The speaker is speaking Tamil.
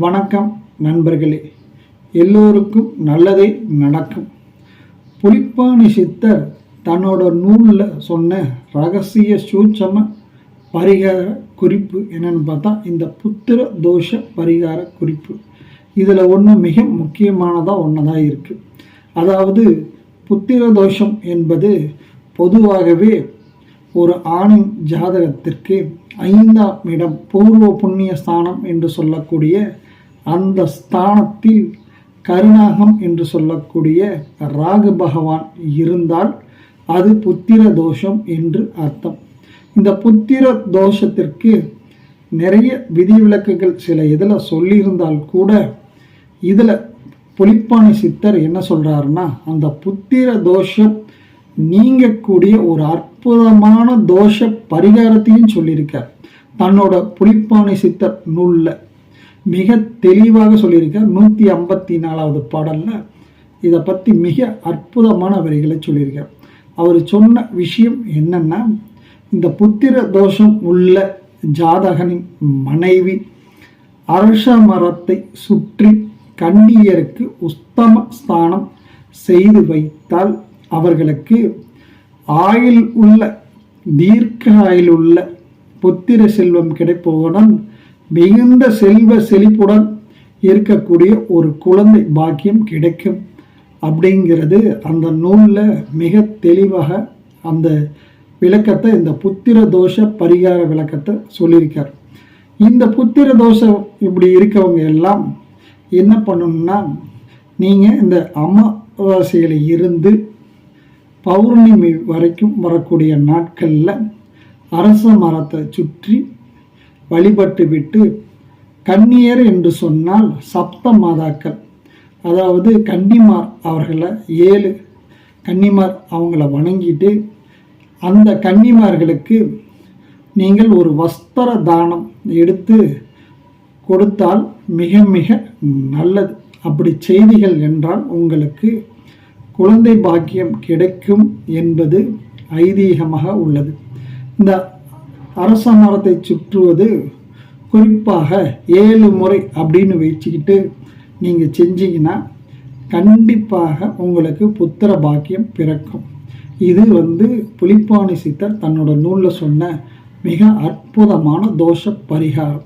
வணக்கம் நண்பர்களே, எல்லோருக்கும் நல்லதே நடக்கும். புலிப்பாணி சித்தர் தன்னோட நூலில் சொன்ன ரகசிய சூட்சம பரிகார குறிப்பு என்னன்னு பார்த்தா இந்த புத்திர தோஷ பரிகார குறிப்பு. இதில் ஒன்று மிக முக்கியமானதாக ஒன்றதாக இருக்குது. அதாவது புத்திர தோஷம் என்பது பொதுவாகவே ஒரு ஆணின் ஜாதகத்திற்கு 5ஆம் இடம் பூர்வ புண்ணிய ஸ்தானம் என்று சொல்லக்கூடிய அந்த ஸ்தானத்தில் கருணாகம் என்று சொல்லக்கூடிய ராகு பகவான் இருந்தால் அது புத்திர தோஷம் என்று அர்த்தம். இந்த புத்திர தோஷத்திற்கு நிறைய விதிவிலக்குகள் சில இதில் சொல்லியிருந்தால் கூட இதில் புலிப்பாணி சித்தர் என்ன சொல்கிறாருன்னா, அந்த புத்திர தோஷம் நீங்கக்கூடிய ஒரு அற்புதமான தோஷ பரிகாரத்தையும் சொல்லியிருக்கார். தன்னோட புலிப்பாணி சித்தர் நூலில் மிக தெளிவாக சொல்லியிருக்கார். 154வது பாடலில் இதை பற்றி மிக அற்புதமான வரிகளை சொல்லியிருக்கார். அவர் சொன்ன விஷயம் என்னன்னா, இந்த புத்திர தோஷம் உள்ள ஜாதகனின் மனைவி அரச மரத்தை சுற்றி கன்னியருக்கு உத்தம ஸ்தானம் செய்து வைத்தால் அவர்களுக்கு ஆயுள் உள்ள தீர்க்க ஆயுள் உள்ள புத்திர செல்வம் கிடைப்பதுடன் மிகுந்த செல்வ செழிப்புடன் இருக்கக்கூடிய ஒரு குழந்தை பாக்கியம் கிடைக்கும் அப்படிங்கிறது அந்த நூலில் மிக தெளிவாக அந்த விளக்கத்தை, இந்த புத்திர தோஷ பரிகார விளக்கத்தை சொல்லியிருக்கார். இந்த புத்திர தோஷம் இப்படி இருக்கவங்க எல்லாம் என்ன பண்ணணும்னா, நீங்கள் இந்த அமாவாசையில் இருந்து பௌர்ணமி வரைக்கும் வரக்கூடிய நாட்களில் அரச மரத்தை சுற்றி வழிபட்டு விட்டு, கன்னியர் என்று சொன்னால் சப்த மாதாக்கள், அதாவது கன்னிமார், அவர்களை 7 கன்னிமார் அவங்கள வணங்கிட்டு அந்த கன்னிமார்களுக்கு நீங்கள் ஒரு வஸ்திர தானம் எடுத்து கொடுத்தால் மிக மிக நல்லது. அப்படி செய்திகள் என்றால் உங்களுக்கு குழந்தை பாக்கியம் கிடைக்கும் என்பது ஐதீகமாக உள்ளது. இந்த அரச மரத்தை சுற்றுவது குறிப்பாக 7 முறை அப்படின்னு வச்சுக்கிட்டு நீங்கள் செஞ்சீங்கன்னா கண்டிப்பாக உங்களுக்கு புத்திர பாக்கியம் பிறக்கும். இது புலிப்பாணி சித்தர் தன்னோட நூலில் சொன்ன மிக அற்புதமான தோஷ பரிகாரம்.